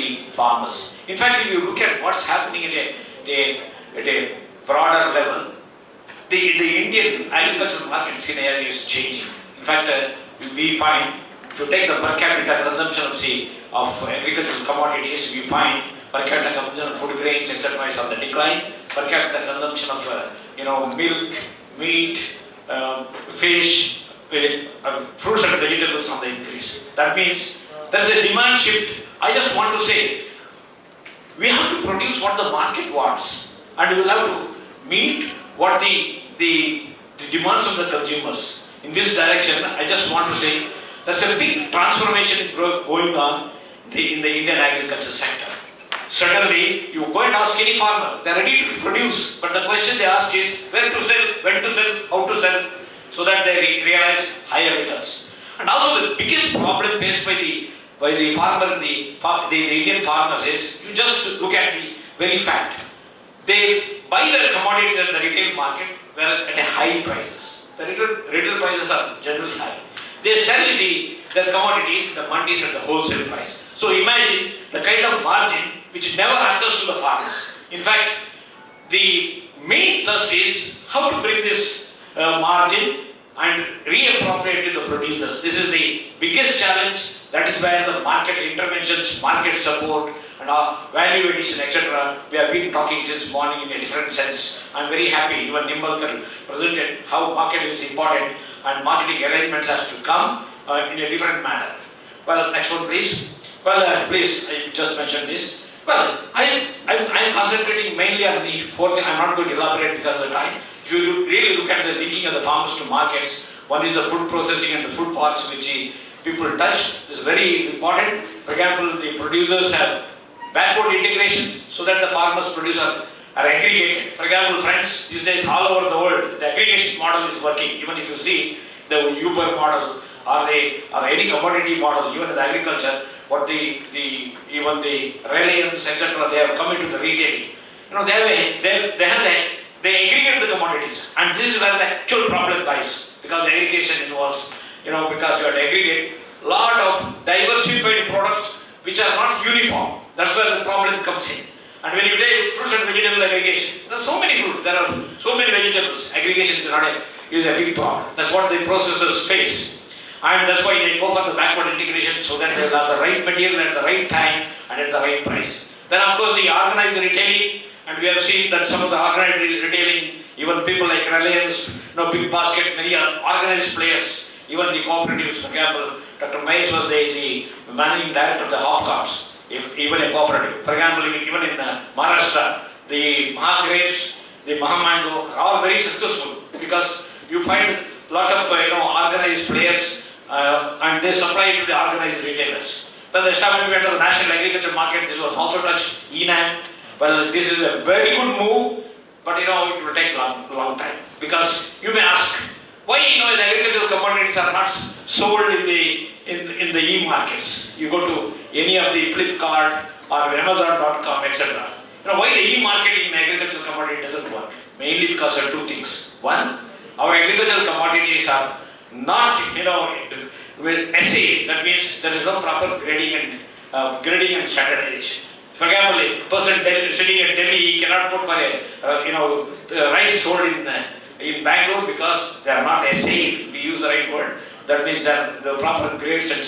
the farmers. In fact, if you look at what's happening at a broader level, the Indian agricultural market scenario is changing. In fact, we find, if you take the per capita consumption of agricultural commodities, we find per capita consumption of food grains, etc. is on the decline. Per capita consumption of milk, meat, fish, fruits and vegetables on the increase. That means there is a demand shift. I just want to say, we have to produce what the market wants, and we will have to meet what the demands of the consumers. In this direction, I just want to say, there's a big transformation going on in the Indian agriculture sector. Suddenly, you go and ask any farmer, they're ready to produce, but the question they ask is where to sell, when to sell, how to sell, so that they realize higher returns. And also the biggest problem faced by the farmer, the Indian farmers is, you just look at the very fact. They buy their commodities at the retail market at a high prices. The retail prices are generally high. They sell their commodities in the mandis at the wholesale price. So imagine the kind of margin which never occurs to the farmers. In fact, the main thrust is how to bring this margin and reappropriate to the producers. This is the biggest challenge. That is where the market interventions, market support, and value addition, etc. We have been talking since morning in a different sense. I am very happy. Even Nimbalkar presented how market is important and marketing arrangements has to come in a different manner. Well, next one, please. Well, please, I just mentioned this. Well, I'm concentrating mainly on the fourth thing. I'm not going to elaborate because of the time. If you really look at the linking of the farmers to markets, one is the food processing and the food parks which people touch. This is very important. For example, the producers have backward integration so that the farmers produce are aggregated. For example, friends, these days all over the world, the aggregation model is working. Even if you see the Uber model or any commodity model, even in the agriculture, but even the Reliance, etc., they have come into the retailing. They aggregate the commodities, and this is where the actual problem lies, because the aggregation involves, because you have to aggregate a lot of diversified products which are not uniform. That's where the problem comes in. And when you take fruits and vegetable aggregation, there are so many fruits, there are so many vegetables. Aggregation is a big problem. That's what the processors face. And that's why they go for the backward integration so that they will have the right material at the right time and at the right price. Then of course the organized retailing, and we have seen that some of the organized retailing, even people like Reliance, Big Basket, many organized players, even the cooperatives. For example, Dr. Mahesh was the managing director of the Hopcars, even a cooperative. For example, even in Maharashtra, the Mahagrapes, the Mahamango are all very successful because you find a lot of organized players and they supply to the organized retailers. Then the establishment of the National Agriculture Market, this was also touched, ENAM. Well, this is a very good move, but it will take long time. Because you may ask, why the agricultural commodities are not sold in the e-markets? You go to any of the Flipkart or Amazon.com, etc. Why the e-market in agricultural commodity doesn't work? Mainly because of two things. One, our agricultural commodities are not, with assay. That means there is no proper grading and standardization. For example, a person sitting at Delhi, he cannot go for a rice sold in Bangalore because they are not assayed. We use the right word. That means that the proper grades and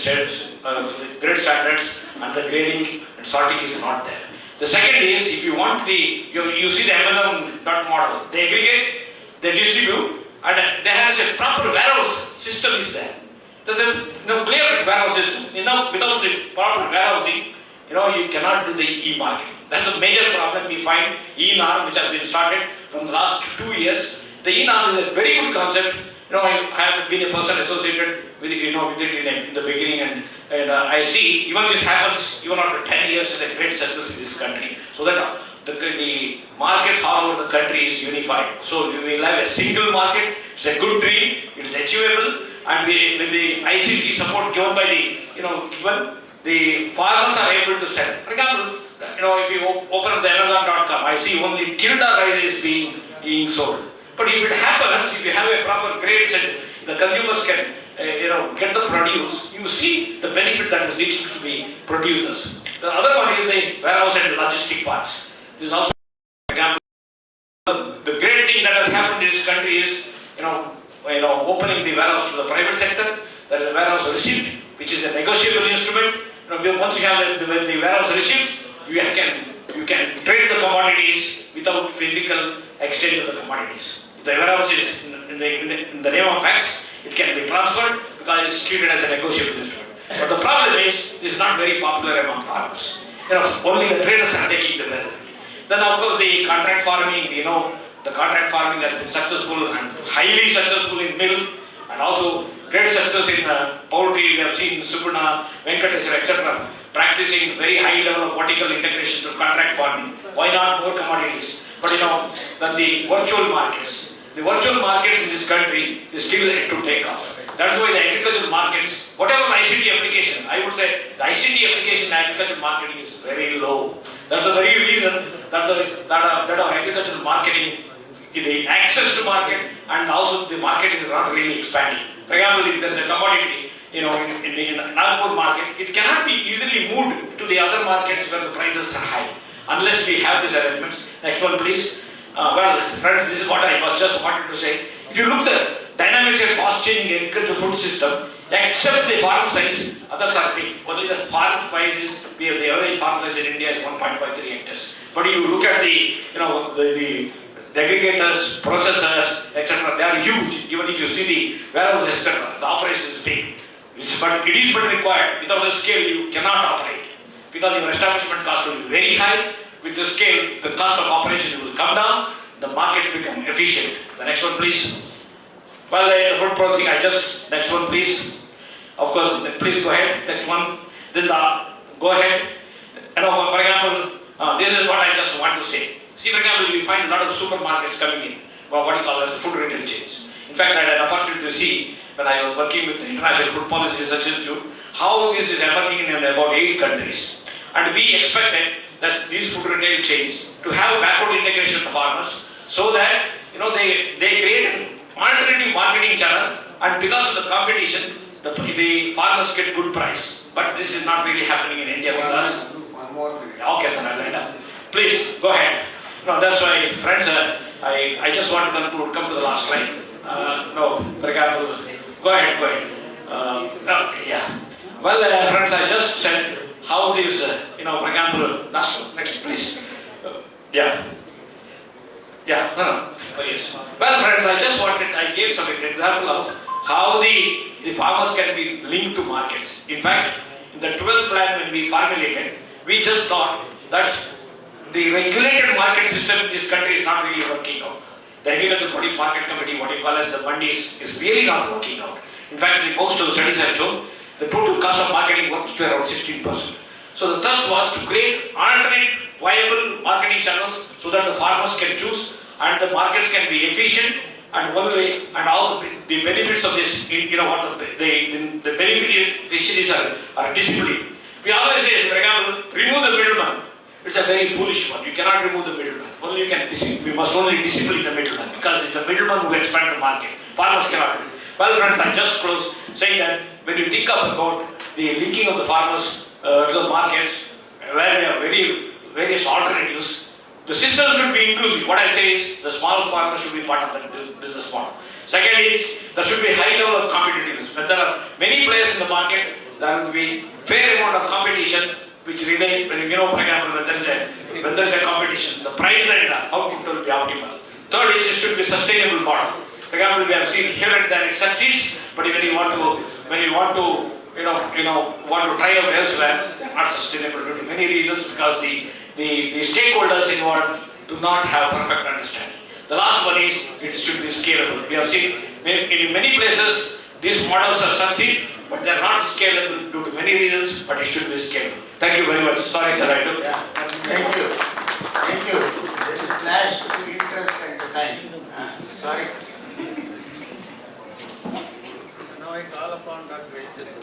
grade standards and the grading and sorting is not there. The second is, if you want you see the Amazon model. They aggregate, they distribute, and they have a proper warehouse system is there. There's a clear warehouse system. Without the proper warehousing, you cannot do the e-marketing. That's the major problem we find. e-Norm, which has been started from the last 2 years. The e-Norm is a very good concept. I have been a person associated with it, in the beginning, and I see even this happens even after 10 years is a great success in this country. So that the markets all over the country is unified. So we will have a single market. It's a good dream. It's achievable, and with the ICT support given by even the farmers are able to sell. For example, if you open up the Amazon.com, I see only Tilda rice is being sold. But if it happens, if you have a proper grades and the consumers can get the produce, you see the benefit that is reaching to the producers. The other one is the warehouse and logistic parts. This is also an example. The great thing that has happened in this country is, opening the warehouse to the private sector. There is a warehouse receipt, which is a negotiable instrument. Once you have the warehouse receipts, you can trade the commodities without physical exchange of the commodities. If the warehouse is in the name of X, it can be transferred because it's treated as a negotiable instrument. But the problem is, this is not very popular among farmers. Only the traders are taking the benefit. Then of course the contract farming, the contract farming has been successful and highly successful in milk, and also great success in poultry. We have seen Subuna, Venkateswara, etc. practicing very high level of vertical integration through contract farming. Why not more commodities? But then the virtual markets. The virtual markets in this country is still yet to take off. That's why the agricultural markets, whatever ICT application, I would say the ICT application in agricultural marketing is very low. That's the very reason that our agricultural marketing, the access to market and also the market is not really expanding. For example, if there is a commodity, in the Nagpur market, it cannot be easily moved to the other markets where the prices are high, unless we have these arrangements. Next one, please. Well, friends, this is what I was just wanted to say. If you look the dynamics and fast-changing agricultural food system, except the farm size, others are big. Only the farm size is, the average farm size in India is 1.53 hectares. But you look at the aggregators, processors, etc., they are huge. Even if you see the warehouses, etc., the operation is big. But it is required. Without the scale, you cannot operate. Because your establishment cost will be very high. With the scale, the cost of operation will come down. The market become efficient. The next one, please. Well, the food processing, next one, please. Of course, please go ahead. Next one. Then go ahead. For example, this is what I just want to say. See, for example, you find a lot of supermarkets coming in, what you call as the food retail chains. In fact, I had an opportunity to see when I was working with the International Food Policy Research Institute, how this is emerging in about 8 countries. And we expected that these food retail chains to have backward integration of the farmers, so that they create an alternative marketing channel, and because of the competition, the farmers get good price. But this is not really happening in India because. One more thing. Okay, sir, I'll end up. Please go ahead. That's why, friends, I just want to conclude. Come to the last slide. For example, go ahead. Yeah. Well, friends, I just said how this, for example, next, please. Yeah. Yes. Well, friends, I gave some example of how the farmers can be linked to markets. In fact, in the 12th plan when we formulated, we just thought that the regulated market system in this country is not really working out. The Agricultural Produce Market Committee, what you call as the mandis, is really not working out. In fact, most of the studies have shown the total cost of marketing works to around 16%. So the thrust was to create alternate viable marketing channels so that the farmers can choose and the markets can be efficient, and all the benefits of this, the beneficiaries are disciplined. We always say, for example, remove the middleman. It's a very foolish one. You cannot remove the middleman. We must only discipline the middleman, because it's the middleman who expand the market. Farmers cannot do it. Well, friends, I just close saying that when you think about the linking of the farmers to the markets, where we have various alternatives, the system should be inclusive. What I say is the small farmers should be part of the business model. Second is there should be high level of competitiveness. When there are many players in the market, there will be fair amount of competition, which relay, for example, when there is a competition, the price and output will be optimal. Third is it should be sustainable model. For example, we have seen here and there it succeeds, but when you want to try out elsewhere, they are not sustainable due to many reasons, because the stakeholders involved do not have perfect understanding. The last one is it should be scalable. We have seen in many places these models are succeed, but they are not scalable due to many reasons, but it should be scalable. Thank you very much. Sorry, sir, I took. Yeah. Thank you. This is flash to interest and the time. Sorry. Now I call upon Dr. H.S.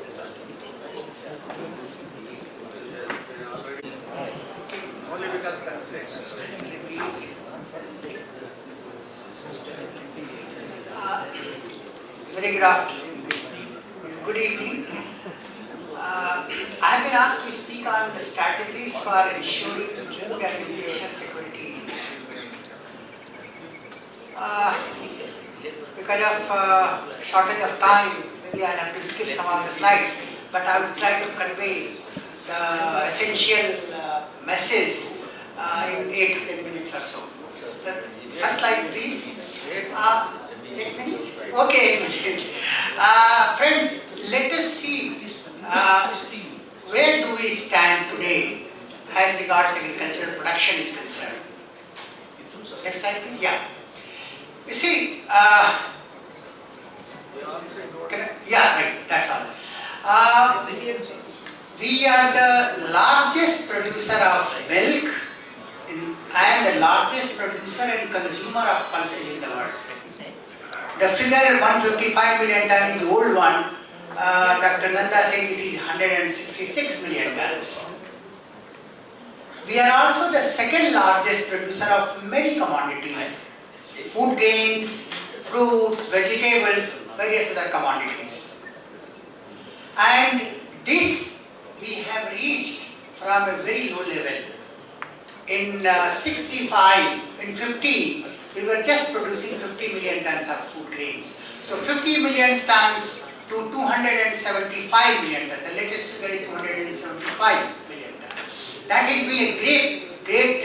Only because constraints. Very good afternoon. Good evening. I have been asked to speak on the strategies for ensuring food and nutrition security. Because of shortage of time, maybe I'll have to skip some of the slides, but I will try to convey the essential messages in 8 to 10 minutes or so. The first slide, please. 8 minutes? Okay, 8 minutes. Friends, let us see where do we stand today as regards agricultural production is concerned. Next slide, please. Yeah. You see, right, that's all. We are the largest producer of milk and the largest producer and consumer of pulses in the world. The figure 155 million ton is old one. Dr. Nanda said it is 166 million tons. We are also the second largest producer of many commodities, food grains, fruits, vegetables, various other commodities. And this we have reached from a very low level. In 65, in 50, we were just producing 50 million tons of food grains. So 50 million tons to 275 million tons. The latest figure is 275 million tons. That will be a great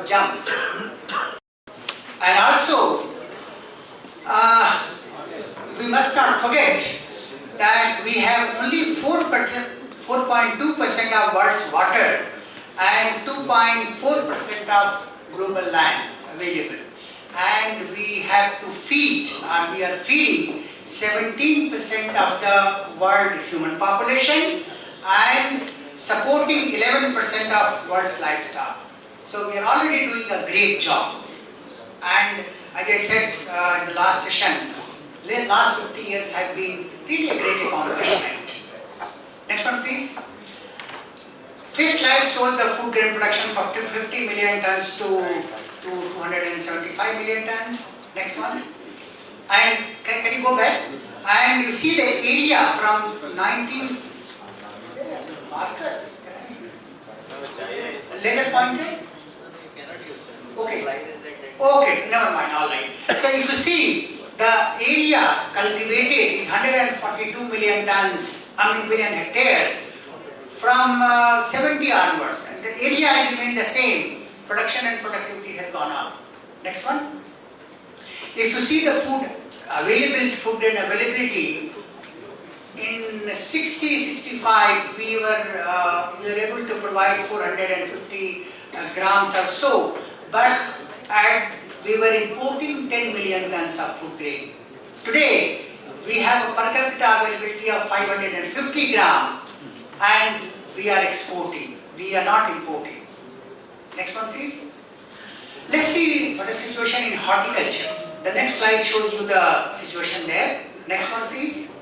jump. And also, we must not forget that we have only 4.2% of world's water and 2.4% of global land available. And we have to feed, and we are feeding 17% of the world human population and supporting 11% of world's livestock. So we are already doing a great job. And as I said in the last session, the last 50 years have been really a great accomplishment. Next one, please. This slide shows the food grain production from 50 million tons to 275 million tons. Next one. And can you go back? And you see the area from 19 marker. Laser pointed. Okay, never mind. All right. So if you see the area cultivated is 142 million tons, million hectare from 70 onwards, and the area has remained the same. Production and productivity has gone up. Next one. If you see the food grain availability, in 60-65 we were able to provide 450 grams or so, but we were importing 10 million tons of food grain. Today we have a per capita availability of 550 grams and we are exporting. We are not importing. Next one, please. Let's see what is the situation in horticulture. The next slide shows you the situation there. Next one, please.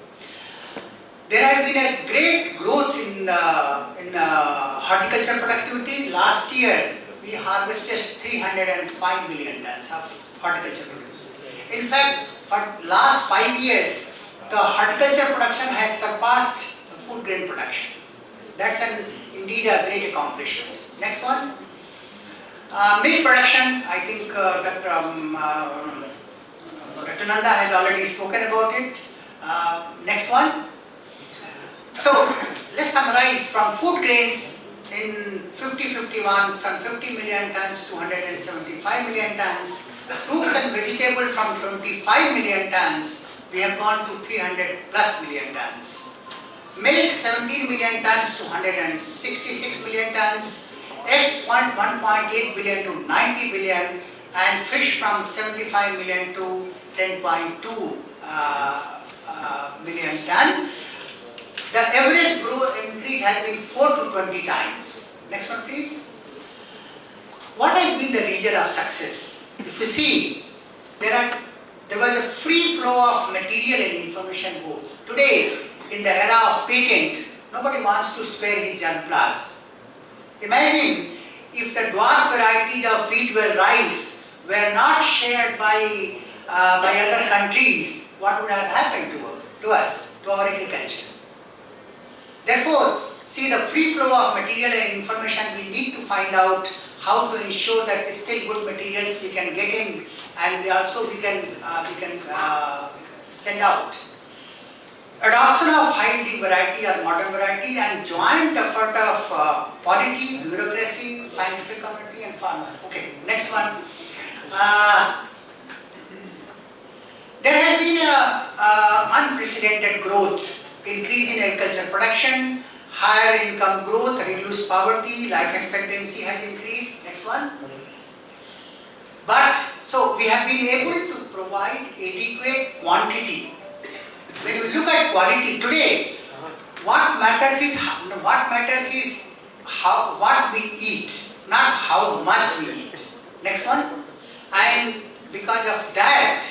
There has been a great growth in horticulture productivity. Last year, we harvested 305 million tons of horticulture produce. In fact, for last 5 years, the horticulture production has surpassed the food grain production. That's indeed a great accomplishment. Next one. Milk production, I think Dr. Nanda has already spoken about it. Next one. So let's summarize from food grains in 50-51 from 50 million tons to 175 million tons. Fruits and vegetables from 25 million tons, we have gone to 300 plus million tons. Milk 17 million tons to 166 million tons. Eggs 1.8 billion to 90 billion, and fish from 75 million to 10.2 million ton. The average growth increase has been 4 to 20 times. Next one, please. What has been the region of success? If you see, there was a free flow of material and information both. Today, in the era of patent, nobody wants to spare his germplasm. Imagine if the dwarf varieties of wheat or rice were not shared by other countries, what would have happened to us, to our agriculture? Therefore, see the free flow of material and information, we need to find out how to ensure that still good materials we can get in, and we can send out. Adoption of high-yielding variety or modern variety and joint effort of polity, bureaucracy, scientific community and farmers. Okay, next one. There has been unprecedented growth, increase in agricultural production, higher income growth, reduced poverty, life expectancy has increased. Next one. But, so we have been able to provide adequate quantity. When you look at quality today, what matters is what we eat, not how much we eat. Next one. And because of that,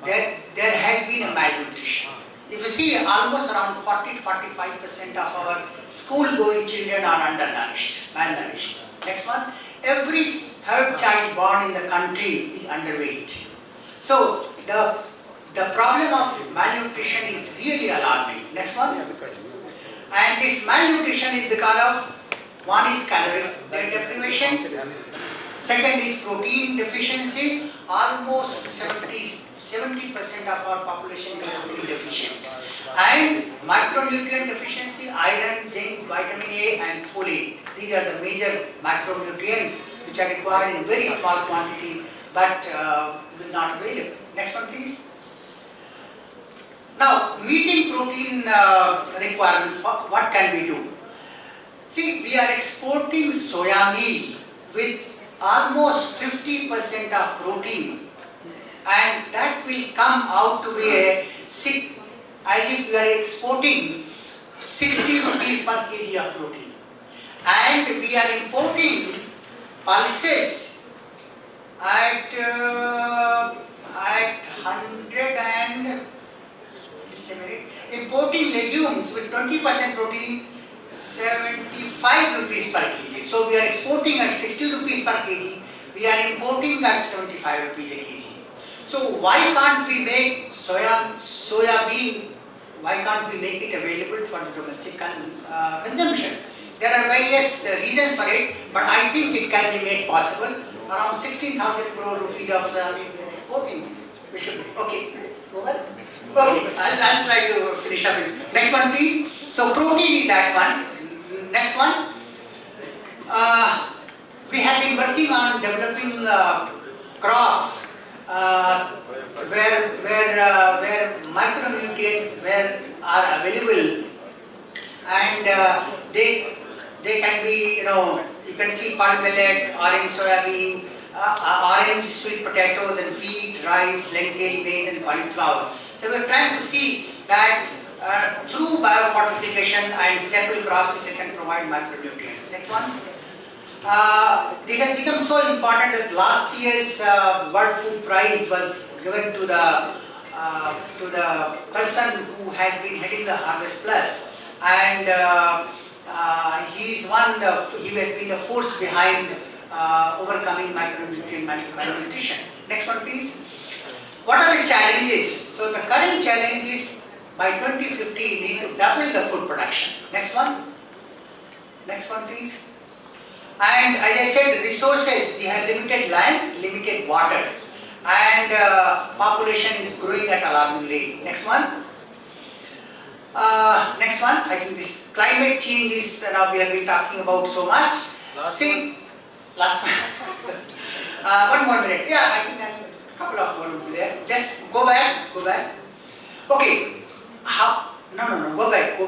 there has been a malnutrition. If you see, almost around 40 to 45% of our school-going children are undernourished, malnourished. Next one. Every third child born in the country is underweight. So the problem of malnutrition is really alarming. Next one. And this malnutrition is because of, one is caloric deprivation, second is protein deficiency. Almost 70% of our population is protein deficient. And micronutrient deficiency, iron, zinc, vitamin A and folate. These are the major macronutrients which are required in very small quantity but will not available. Next one please. Now, meeting protein requirement, what can we do? See, we are exporting soya meal with almost 50% of protein, and that will come out to be as if we are exporting 60 rupees per kg of protein. And we are importing pulses at 100 and just a minute. Importing legumes with 20% protein, 75 rupees per kg. So we are exporting at 60 rupees per kg. We are importing at 75 rupees a kg. So why can't we make soya bean? Why can't we make it available for the domestic consumption? There are various reasons for it, but I think it can be made possible. Around 16,000 crore rupees of soya bean exporting. We should be. Okay. Over. Okay, I'll try to finish up. Next one please. So protein is that one. Next one. We have been working on developing crops where micronutrients are available, and they can be, you can see palm millet, orange soya bean, orange sweet potatoes and wheat, rice, lentil, maize and cauliflower. So we are trying to see that through biofortification and staple crops if we can provide micronutrients. Next one. It has become so important that last year's World Food Prize was given to the person who has been heading the Harvest Plus, and he has been the force behind overcoming malnutrition. Next one please. What are the challenges? So the current challenge is by 2050 we need to double the food production. Next one. Next one please. And as I said, resources, we have limited land, limited water, and population is growing at alarming rate. Next one. Next one. I think this climate change is now we have been talking about so much. Last one. One more minute. Yeah, I think a couple of more will be there. Just go back. Okay. No. Go back. I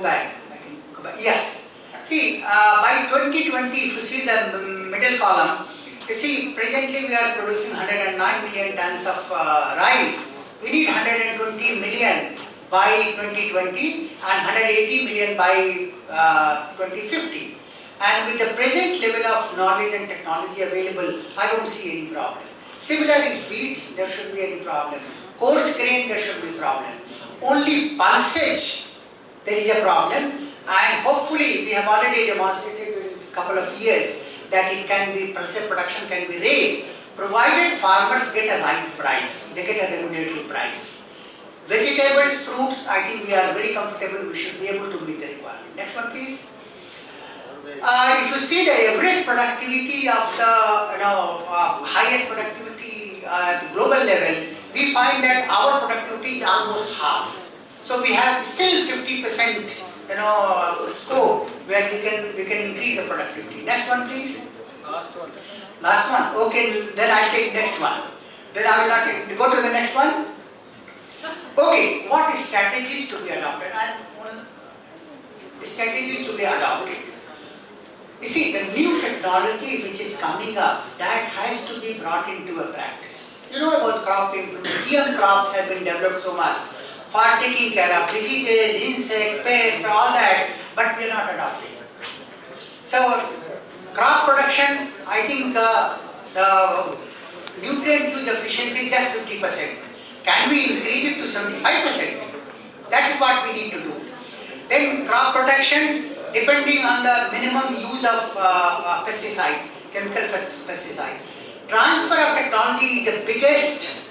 think go back. Yes. See, by 2020, if you see the middle column, you see presently we are producing 109 million tons of rice. We need 120 million by 2020 and 180 million by 2050. And with the present level of knowledge and technology available, I don't see any problem. Similarly, wheat, there shouldn't be any problem. Coarse grain, there should be problem. Only pulsage, there is a problem. And hopefully, we have already demonstrated in a couple of years that pulses production can be raised, provided farmers get a right price, they get a remunerative price. Vegetables, fruits, I think we are very comfortable, we should be able to meet the requirement. Next one please. If you see the average productivity of the highest productivity at global level, we find that our productivity is almost half. So we have still 50% scope where we can increase the productivity. Next one please. Last one. Okay, then I'll take next one. Then I will not take, go to the next one. Okay, what strategies to be adopted? Strategies to be adopted. You see, the new technology which is coming up, that has to be brought into a practice. You know about crop improvement. GM crops have been developed so much for taking care of diseases, insect, pests, all that, but we are not adopting. So, crop production, I think the nutrient use efficiency is just 50%. Can we increase it to 75%? That is what we need to do. Then crop protection, depending on the minimum use of pesticides, chemical pesticide. Transfer of technology is the biggest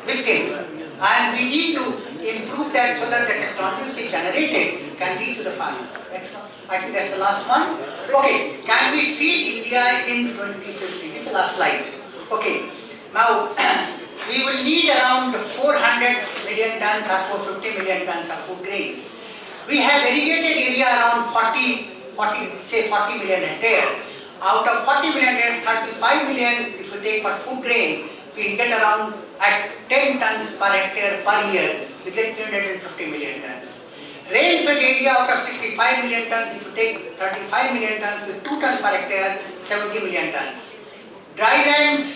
victim, and we need to improve that so that the technology which is generated can reach to the farmers. Next one. I think that's the last one. Okay, can we feed India in 2050? This is the last slide. Okay, now we will need around 400 million tons or 450 million tons of food grains. We have irrigated area around 40 million hectare. Out of 40 million hectare, 35 million, if you take for food grain, we get around at 10 tons per hectare per year, we get 350 million tons. Rain-fed area out of 65 million tons, if you take 35 million tons with 2 tons per hectare, 70 million tons. Dry land,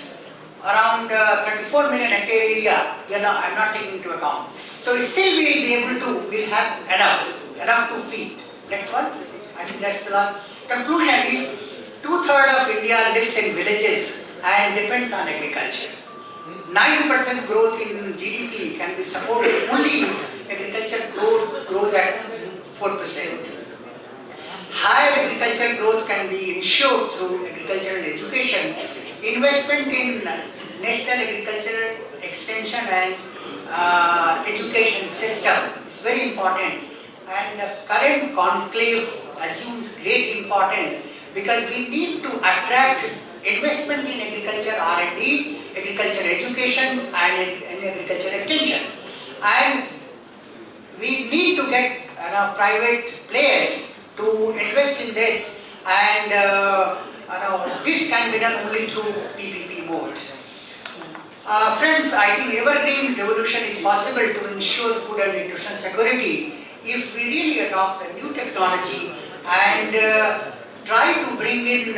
around 34 million hectare area, I'm not taking into account. So still we will be able to, we'll have enough to feed. Next one. I think that's the last. Conclusion is, 2/3 of India lives in villages and depends on agriculture. 9% growth in GDP can be supported only if agriculture grows at 4%. Higher agriculture growth can be ensured through agricultural education. Investment in national agricultural extension and education system is very important, and the current conclave assumes great importance because we need to attract investment in agriculture R&D, agriculture education and agriculture extension, and we need to get private players to invest in this, and this can be done only through PPP mode. Friends, I think evergreen revolution is possible to ensure food and nutrition security if we really adopt the new technology and try to bring in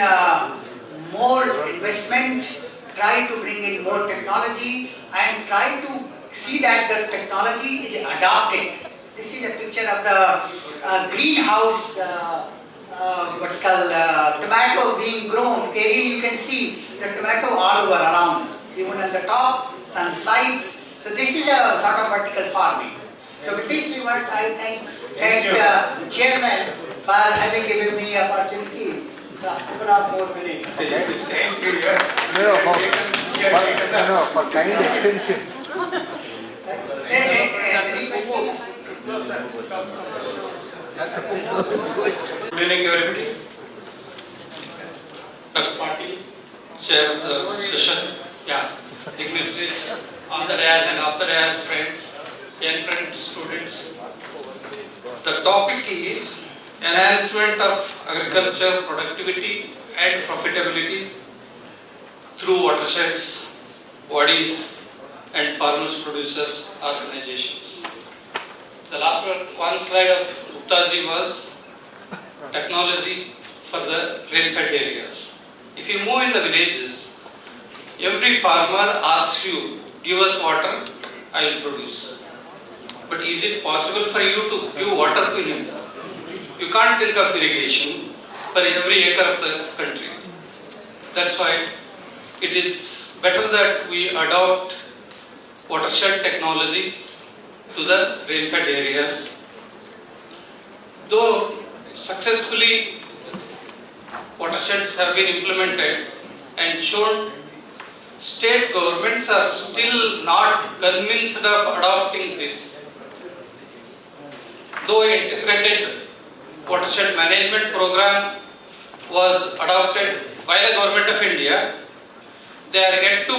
more investment, try to bring in more technology, and try to see that the technology is adopted. This is a picture of the greenhouse, what's called tomato being grown. Area you can see the tomato all over around, even at the top, some sides. So this is a sort of vertical farming. So with these few words, I thank Chairman for having given me opportunity for a couple of more minutes. Thank you. For kind extension. Any question? Good evening, everybody. Dr. Patil, Chair of the session. Yeah, dignitaries on the dais and off the dais, friends, young friends, students. The topic is enhancement of agriculture productivity and profitability through watersheds, bodies, and farmers, producers, organizations. The last one slide of Guptaji was technology for the rain-fed areas. If you move in the villages, every farmer asks you, give us water, I will produce. But is it possible for you to give water to him? You can't think of irrigation for every acre of the country. That's why it is better that we adopt watershed technology to the rain-fed areas. Though successfully watersheds have been implemented and shown state governments are still not convinced of adopting this. Though integrated watershed management program was adopted by the Government of India, they are yet to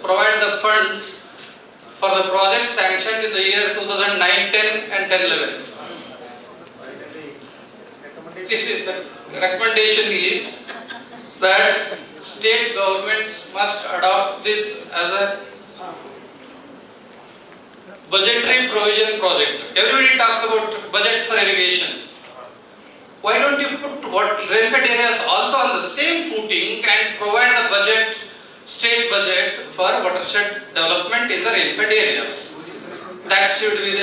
provide the funds for the projects sanctioned in the year 2009-10 and 10-11. This is the recommendation is that state governments must adopt this as a budgetary provision project. Everybody talks about budget for irrigation. Why don't you put what rainfed areas also on the same footing and provide the budget, state budget for watershed development in the rainfed areas? That should be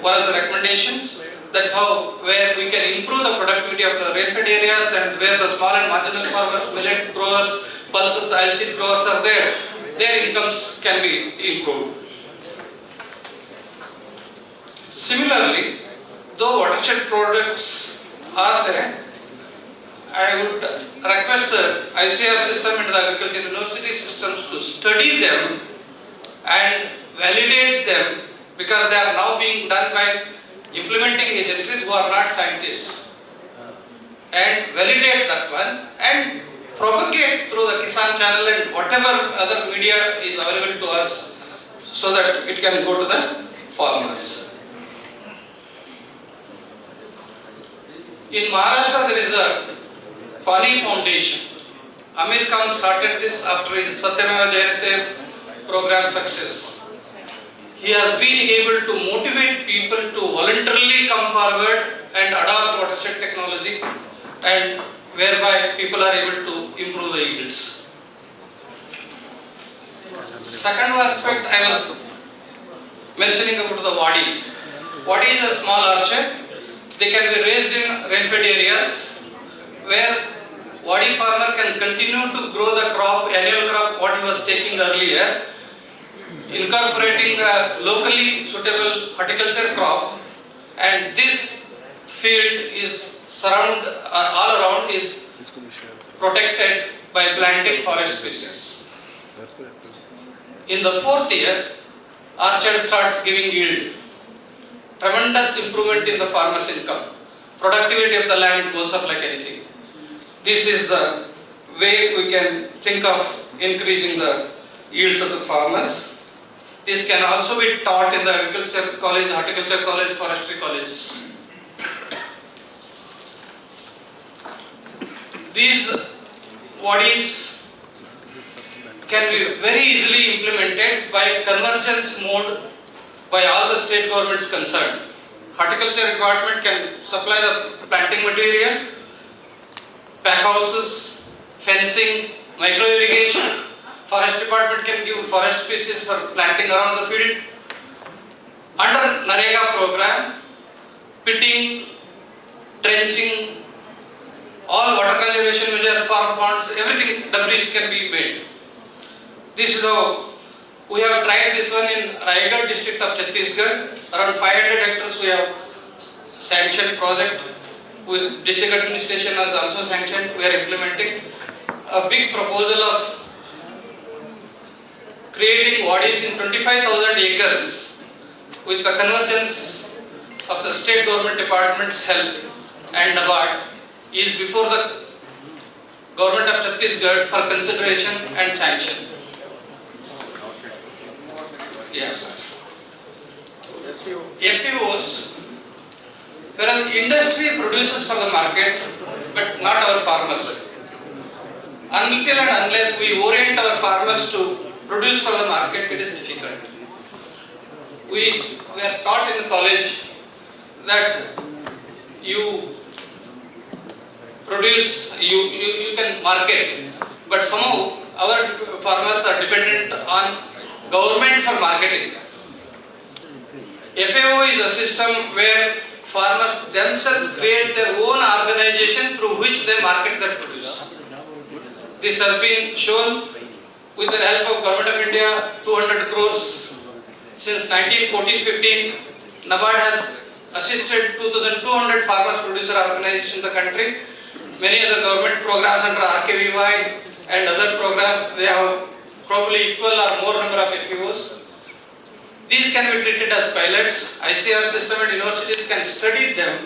one of the recommendations. That is how where we can improve the productivity of the rainfed areas, and where the small and marginal farmers, millet growers, pulses, oilseed growers are there, their incomes can be improved. Similarly, though watershed products are there, I would request the ICR system and the agriculture university systems to study them and validate them, because they are now being done by implementing agencies who are not scientists, and validate that one and propagate through the Kisan channel and whatever other media is available to us, so that it can go to the farmers. In Maharashtra there is a Pani Foundation. Amir Khan started this after his Satyameva Jayate program success. He has been able to motivate people to voluntarily come forward and adopt watershed technology, and whereby people are able to improve the yields. Second aspect I was mentioning about the wadis. Wadi is a small orchard. They can be raised in rainfed areas where wadi farmer can continue to grow the crop, annual crop what he was taking earlier, incorporating a locally suitable horticulture crop, and this field is all around is protected by planting forest species. In the fourth year, orchard starts giving yield. Tremendous improvement in the farmer's income. Productivity of the land goes up like anything. This is the way we can think of increasing the yields of the farmers. This can also be taught in the agriculture college, horticulture college, forestry colleges. These wadis can be very easily implemented by convergence mode by all the state governments concerned. Horticulture department can supply the planting material, pack houses, fencing, micro irrigation. Forest department can give forest species for planting around the field. Under NREGA program, pitting, trenching, all water conservation measures, farm ponds, everything, debris can be made. This is how we have tried this one in Raigad district of Chhattisgarh. Around 500 hectares we have sanctioned project. District administration has also sanctioned. We are implementing a big proposal of creating wadis in 25,000 acres with the convergence of the state government departments, health and NABARD is before the government of Chhattisgarh for consideration and sanction. Yes. FPOs, whereas industry produces for the market, but not our farmers. Until and unless we orient our farmers to produce for the market, it is difficult. We are taught in college that you produce, you can market, but somehow our farmers are dependent on government for marketing. FAO is a system where farmers themselves create their own organization through which they market their produce. This has been shown with the help of Government of India, 200 crores. Since 1914-15, NABARD has assisted 2,200 farmers producer organizations in the country. Many other government programs under RKVY and other programs, they have probably equal or more number of FEOs. These can be treated as pilots. ICR system and universities can study them,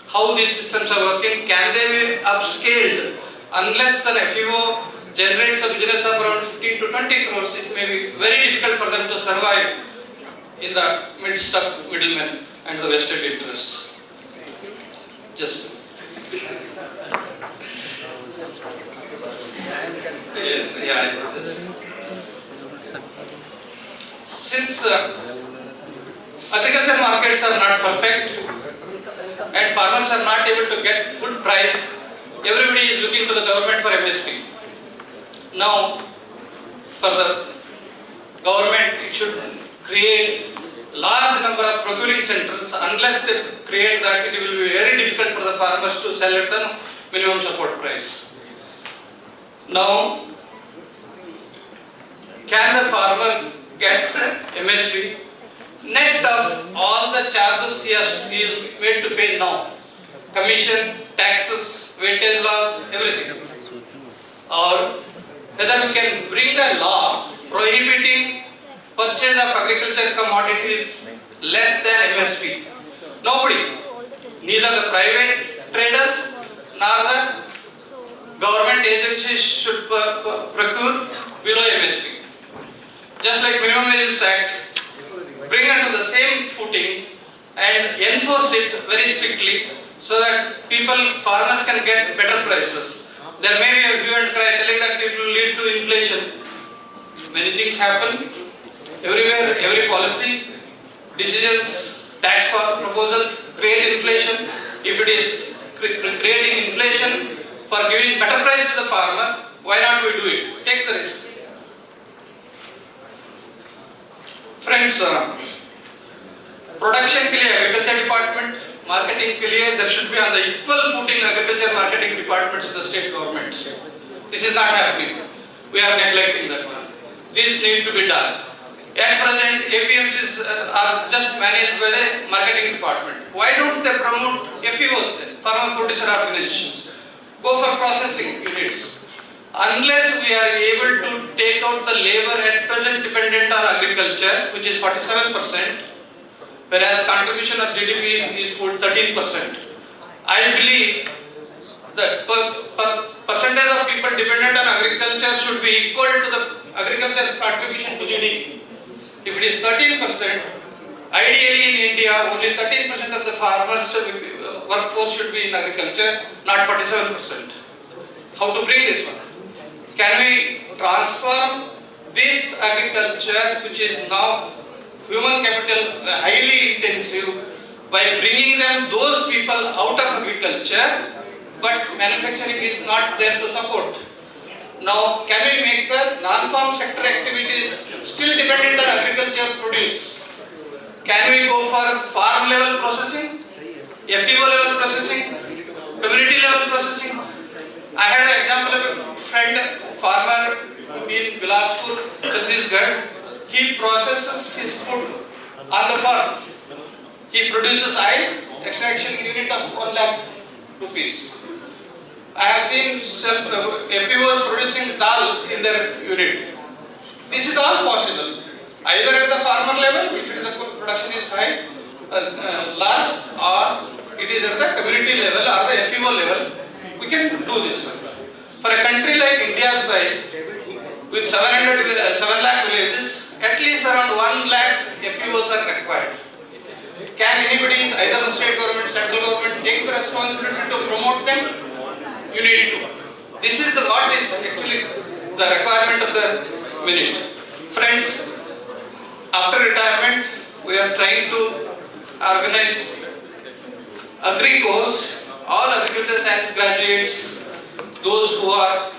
how these systems are working. Can they be upscaled? Unless an FEO generates a business of around 15 to 20 crores, it may be very difficult for them to survive in the midst of middlemen and the vested interests. Just. Yes, yeah, just. Since agriculture markets are not perfect and farmers are not able to get good price, everybody is looking to the government for MSP. Now, for the government, it should create large number of procuring centers. Unless they create that, it will be very difficult for the farmers to sell at the minimum support price. Now, can the farmer get MSP? Net of all the charges he is made to pay now, commission, taxes, weightage loss, everything. Or whether we can bring a law prohibiting purchase of agriculture commodities less than MSP. Nobody, neither the private traders nor the government agencies should procure below MSP. Just like Minimum Wages Act, bring it to the same footing and enforce it very strictly so that farmers can get better prices. There may be a hue and cry telling that it will lead to inflation. Many things happen everywhere, every policy, decisions, tax proposals create inflation. If it is creating inflation for giving better price to the farmer, why not we do it? Take the risk. Friends, production के लिए agriculture department, marketing के लिए there should be on the equal footing agriculture marketing departments of the state governments. This is not happening. We are neglecting that one. This need to be done. At present, APMCs are just managed by the marketing department. Why don't they promote FEOs then, farmer producer organizations? Go for processing units. Unless we are able to take out the labor at present dependent on agriculture, which is 47%, whereas contribution of GDP is 13%. I believe that percentage of people dependent on agriculture should be equal to the agriculture's contribution to GDP. If it is 13%, ideally in India only 13% of the farmers workforce should be in agriculture, not 47%. How to bring this one? Can we transform this agriculture, which is now human capital highly intensive, by bringing them those people out of agriculture, but manufacturing is not there to support. Now, can we make the non-farm sector activities still dependent on agriculture produce? Can we go for farm level processing, FEO level processing, community level processing? I had an example of a friend, farmer in Bilaspur, Chhattisgarh. He processes his food on the farm. He produces oil, extraction unit of 1 lakh rupees. I have seen FEOs producing dal in their unit. This is all possible. Either at the farmer level, if it is a production is high, large, or it is at the community level or the FEO level, we can do this. For a country like India's size, with 7 lakh villages, at least around 1 lakh FEOs are required. Can anybody, either the state government, central government, take the responsibility to promote them? You need to. This is what is actually the requirement of the minute. Friends, after retirement, we are trying to organize agri course, all agriculture science graduates, those who are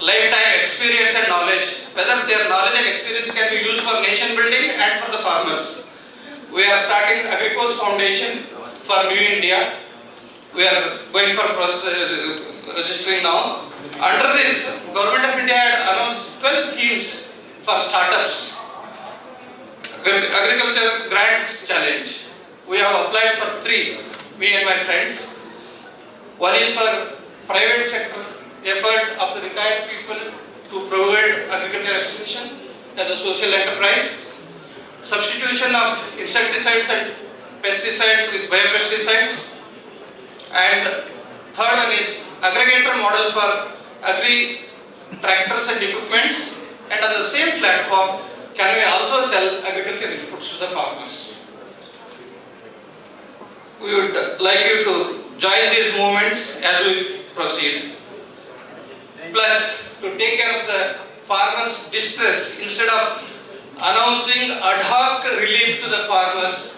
lifetime experience and knowledge, whether their knowledge and experience can be used for nation building and for the farmers. We are starting AgriCourse Foundation for New India. We are going for registering now. Under this, Government of India had announced 12 themes for startups. Agriculture Grant Challenge. We have applied for 3, me and my friends. One is for private sector effort of the retired people to provide agriculture extension as a social enterprise, substitution of insecticides and pesticides with biopesticides, and third one is aggregator model for agri tractors and equipments, and on the same platform can we also sell agricultural inputs to the farmers. We would like you to join these movements as we proceed. Plus, to take care of the farmers' distress, instead of announcing ad hoc relief to the farmers,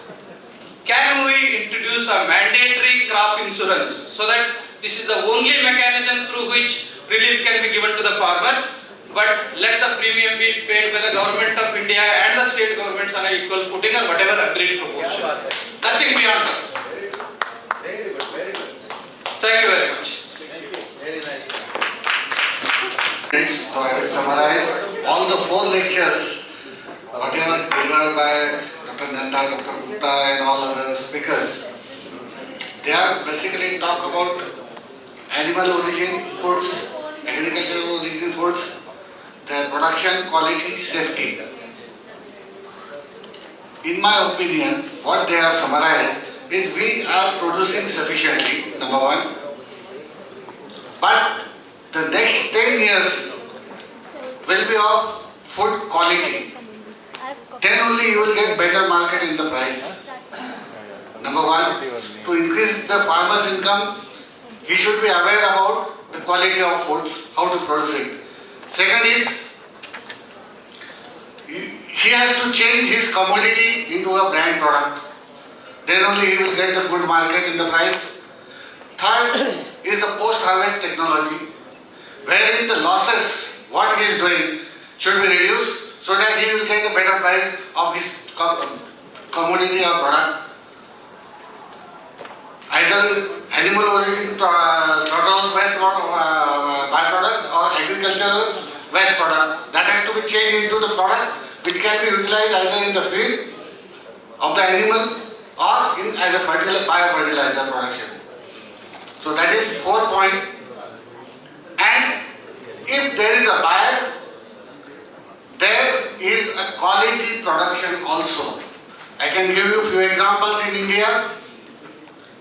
can we introduce a mandatory crop insurance so that this is the only mechanism through which relief can be given to the farmers, but let the premium be paid by the government of India and the state governments on an equal footing or whatever agreed proportion. Nothing beyond that. Very good, very good. Thank you very much. Very nice. So I will summarize all the 4 lectures, whatever delivered by Dr. Nanda, Dr. Gupta and all other speakers. They are basically talk about animal origin foods, agricultural origin foods, their production, quality, safety. In my opinion, what they have summarized is we are producing sufficiently, number one. But the next 10 years will be of food quality. Then only you will get better market in the price. Number one, to increase the farmer's income, he should be aware about the quality of foods, how to produce it. Second is, he has to change his commodity into a brand product. Then only he will get the good market in the price. Third is the post-harvest technology, wherein the losses, what he is doing, should be reduced so that he will get a better price of his commodity or product. Either animal origin slaughterhouse waste byproduct or agricultural waste product. That has to be changed into the product which can be utilized either in the feed of the animal or as a biofertilizer production. So that is 4 point. And if there is a buyer, there is a quality production also. I can give you a few examples in India.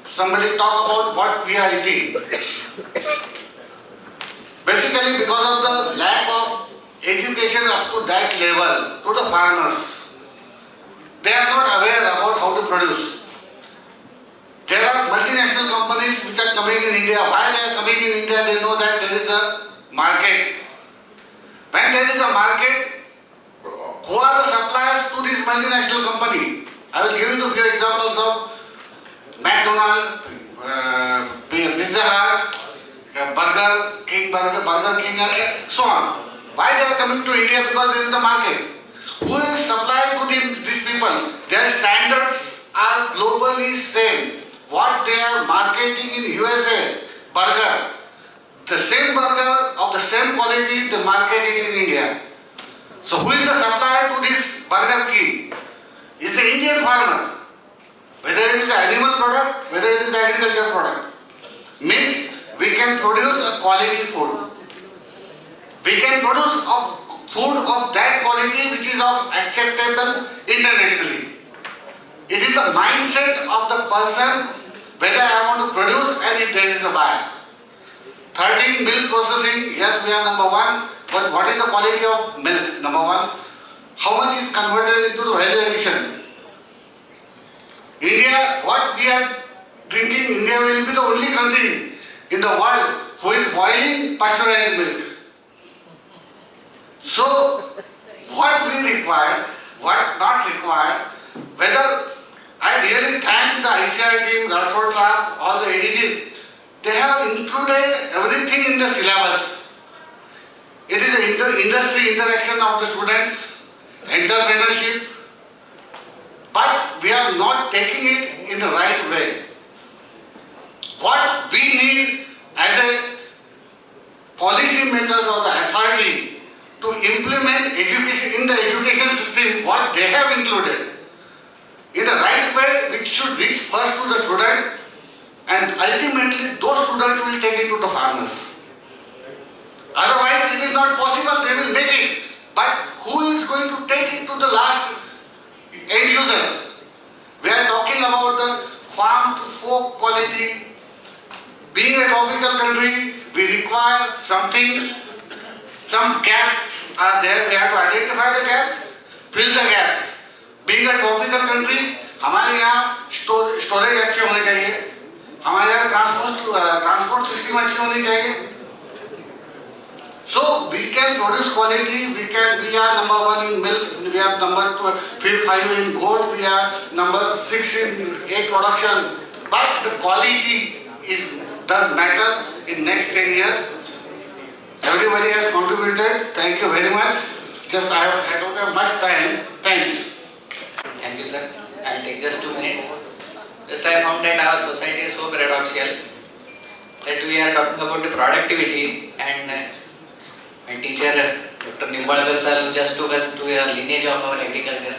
Somebody talk about what we are eating. Basically because of the lack of education up to that level to the farmers, they are not aware about how to produce. There are multinational companies which are coming in India. Why they are coming in India? They know that there is a market. When there is a market, who are the suppliers to this multinational company? I will give you a few examples of McDonald's, Pizza Hut, Burger King and so on. Why they are coming to India? Because there is a market. Who is supplying to these people? Their standards are globally same. What they are marketing in USA, burger, the same burger of the same quality they marketing in India. So who is the supplier to this Burger King? Is the Indian farmer. Whether it is an animal product, whether it is an agricultural product. Means we can produce a quality food. We can produce a food of that quality which is of acceptable internationally. It is a mindset of the person whether I want to produce and if there is a buyer. 13, milk processing, yes we are number 1, but what is the quality of milk? Number 1, how much is converted into the value addition? India, what we are drinking, India will be the only country in the world who is boiling pasteurized milk. So, what we require, what not required, whether I really thank the ICI team, Radford Sahab, all the ADGs, they have included everything in the syllabus. It is the industry interaction of the students, entrepreneurship, but we are not taking it in the right way. What we need as a policy makers or the authority to implement education in the education system, what they have included in the right way, which should reach first to the student and ultimately those students will take it to the farmers. Otherwise, it is not possible, they will make it. But who is going to take it to the last end user? We are talking about the farm to fork quality. Being a tropical country, we require something, some gaps are there, we have to identify the gaps, fill the gaps. Being a tropical country, हमारे यहाँ storage अच्छे होने चाहिए, हमारे यहाँ transport system अच्छी होनी चाहिए. So we can produce quality, we are number 1 in milk, we are number 5 in goat, we are number 6 in egg production. But the quality does matter in next 10 years. Everybody has contributed. Thank you very much. I don't have much time. Thanks. Thank you, sir. I will take just 2 minutes. Just I found that our society is so paradoxical that we are talking about the productivity, and my teacher, Dr. Nimbalkar sir, just took us to a lineage of our agriculture.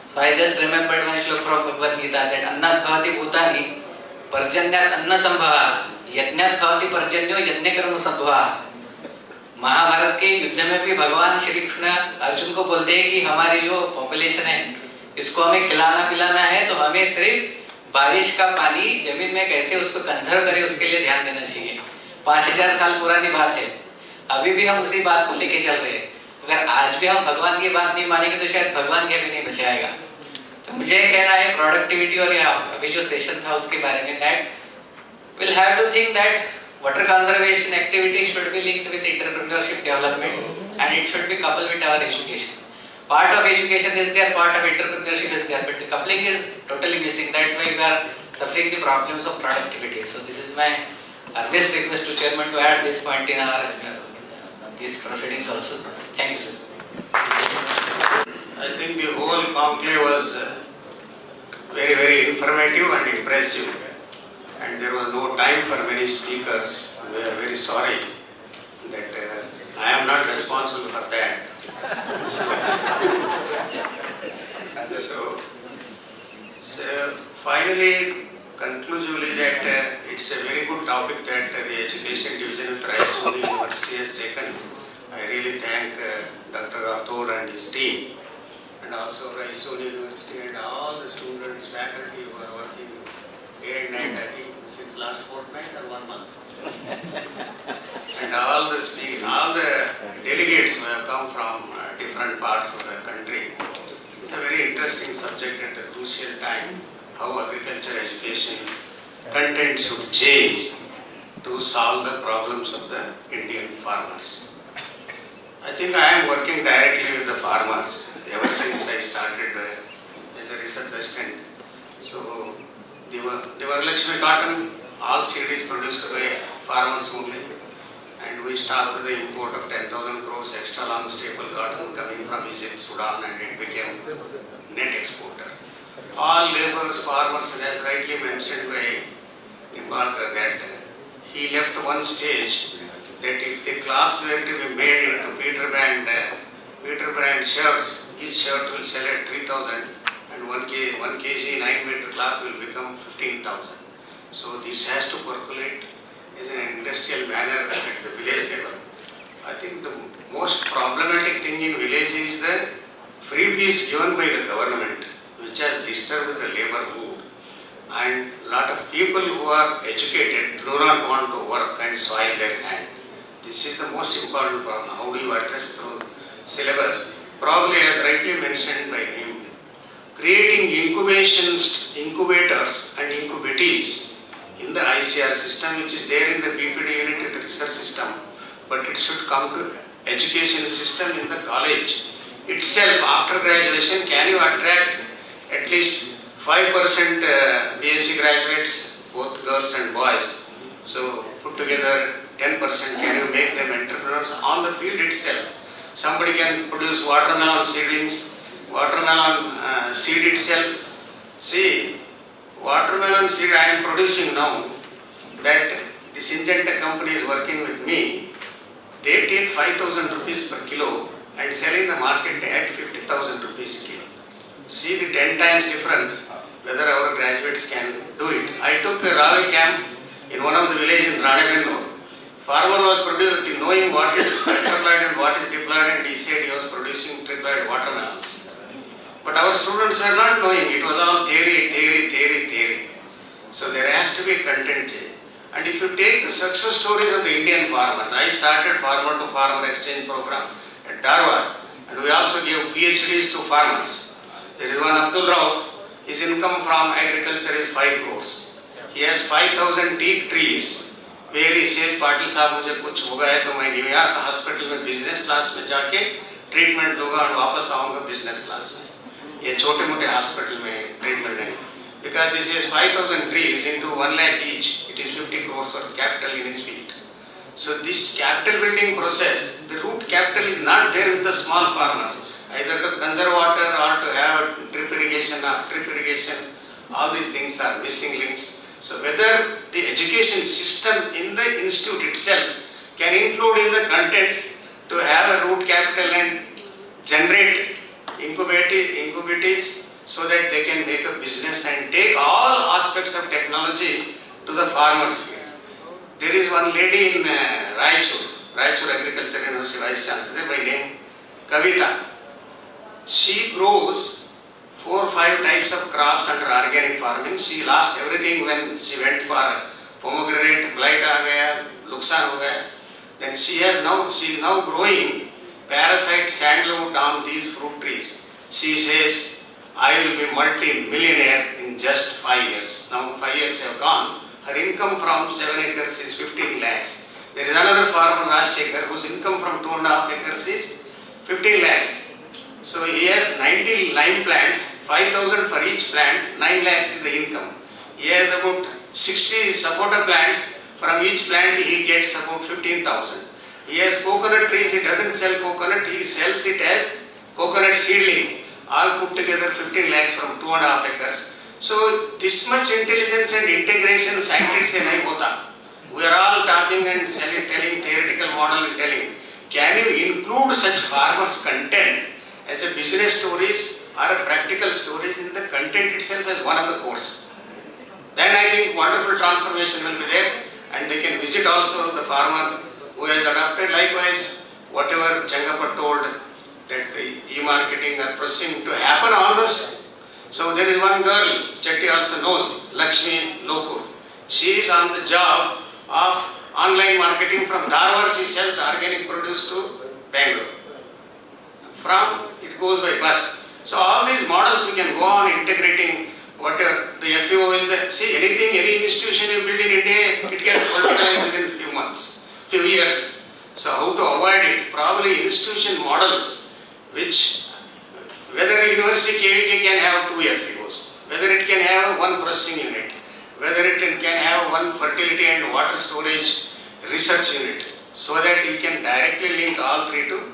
So I just remembered one shloka from Bhagavad Gita that Annat bhavati bhutani parjanyat anna sambhava यज्ञात भवति पर्जन्यो यज्ञ कर्म संभवा. महाभारत के युद्ध में भी भगवान श्री कृष्ण अर्जुन को बोलते हैं कि हमारी जो पॉपुलेशन है इसको हमें खिलाना पिलाना है, तो हमें सिर्फ बारिश का पानी जमीन में कैसे उसको कंजर्व करें उसके लिए ध्यान देना चाहिए. 5000 साल पुरानी बात है, अभी भी हम उसी बात को लेके चल रहे हैं. अगर आज भी हम भगवान की बात नहीं मानेंगे तो शायद भगवान के भी नहीं बचाएगा. तो मुझे कहना है प्रोडक्टिविटी और अभी जो सेशन था उसके बारे में, that we'll have to think that water conservation activity should be linked with entrepreneurship development, and it should be coupled with our education. Part of education is there, part of entrepreneurship is there, but the coupling is totally missing. That's why we are suffering the problems of productivity. So this is my earnest request to chairman to add this point in our these proceedings also. Thank you, sir. I think the whole conclave was very, very informative and impressive. And there was no time for many speakers. We are very sorry that I am not responsible for that. So finally, conclusively, that it's a very good topic that the Education Division of Raisoni University has taken. I really thank Dr. Rathod and his team, and also Raisoni University and all the students, faculty who are working day and night, I think since last fortnight or 1 month. And all the delegates who have come from different parts of the country. It's a very interesting subject at a crucial time, how agriculture education content should change to solve the problems of the Indian farmers. I think I am working directly with the farmers ever since I started as a research assistant. So the Varalakshmi cotton, all seed is produced by farmers only, and we stopped the import of 10,000 crores extra long staple cotton coming from Egypt, Sudan, and it became net exporter. All laborers, farmers, and as rightly mentioned by Nimbalkar, that he left one stage that if the cloths were to be made into Peter brand shirts, each shirt will sell at 3,000. And 1 kg 9-meter cloth will become 15,000. So this has to percolate in an industrial manner at the village level. I think the most problematic thing in village is the freebies given by the government, which has disturbed the labor mood. And lot of people who are educated do not want to work and soil their hand. This is the most important problem. How do you address through syllabus? Probably as rightly mentioned by him, creating incubators and incubatees in the ICR system, which is there in the PPD unit in the research system, but it should come to education system in the college itself. After graduation, can you attract at least 5% BSc graduates, both girls and boys? So put together 10%, can you make them entrepreneurs on the field itself? Somebody can produce watermelon seedlings, watermelon seed itself. See, watermelon seed I am producing now, that the Syngenta company is working with me. They take 5,000 rupees per kilo and sell in the market at 50,000 rupees a kilo. See the 10 times difference, whether our graduates can do it. I took a Ravi camp in one of the villages in Ranebennur. Farmer was producing, knowing what is tetraploid and what is diploid, and he said he was producing triploid watermelons. But our students were not knowing, it was all theory. So there has to be content change. And if you take the success stories of the Indian farmers, I started farmer to farmer exchange program at Dharwad, and we also gave PhDs to farmers. There is one Abdul Rauf, his income from agriculture is 5 crores. He has 5,000 teak trees, where he says, Patil साहब मुझे कुछ होगा है तो मैं New York hospital में business class में जाके ट्रीटमेंट लूँगा और वापस आऊँगा बिजनेस क्लास में. ये छोटे मोटे हॉस्पिटल में ट्रीटमेंट नहीं. Because he says 5,000 trees into 1 lakh each, it is 50 crores for capital in his field. So this capital building process, the root capital is not there with the small farmers, either to conserve water or to have drip irrigation or trip irrigation. All these things are missing links. So whether the education system in the institute itself can include in the contents to have a root capital and generate incubatees so that they can make a business and take all aspects of technology to the farmers' field. There is one lady in Raichur Agriculture University Vice Chancellor by name Kavita. She grows 4 or 5 types of crops under organic farming. She lost everything when she went for pomegranate, blight aa gaya, nuksan ho gaya. Then she is now growing parasite sandalwood on these fruit trees. She says, I will be multi-millionaire in just 5 years. Now 5 years have gone. Her income from 7 acres is 15 lakhs. There is another farmer, Rajshekhar, whose income from 2.5 acres is 15 lakhs. So he has 90 lime plants, 5,000 for each plant, 9 lakhs is the income. He has about 60 sapota plants, from each plant he gets about 15,000. He has coconut trees, he doesn't sell coconut, he sells it as coconut seedling. All put together 15 lakhs from 2.5 acres. So this much intelligence and integration scientists se nahi hota. We are all talking and telling theoretical model and telling. Can you include such farmers' content as a business stories or a practical stories in the content itself as one of the course? Then I think wonderful transformation will be there, and they can visit also the farmer who has adopted. Likewise, whatever Changappa told, that the e-marketing are pressing to happen on this. So there is one girl, Chetty also knows, Lakshmi Lokur. She is on the job of online marketing from Dharwad. She sells organic produce to Bangalore. From it goes by bus. So all these models we can go on integrating. Whatever the FAO is there. See, any institution you build in India, it gets politicized within few years. So how to avoid it? Probably institution models which, whether a university KVK can have 2 FPOs, whether it can have 1 processing unit, whether it can have 1 fertility and water storage research unit, so that you can directly link all 3 to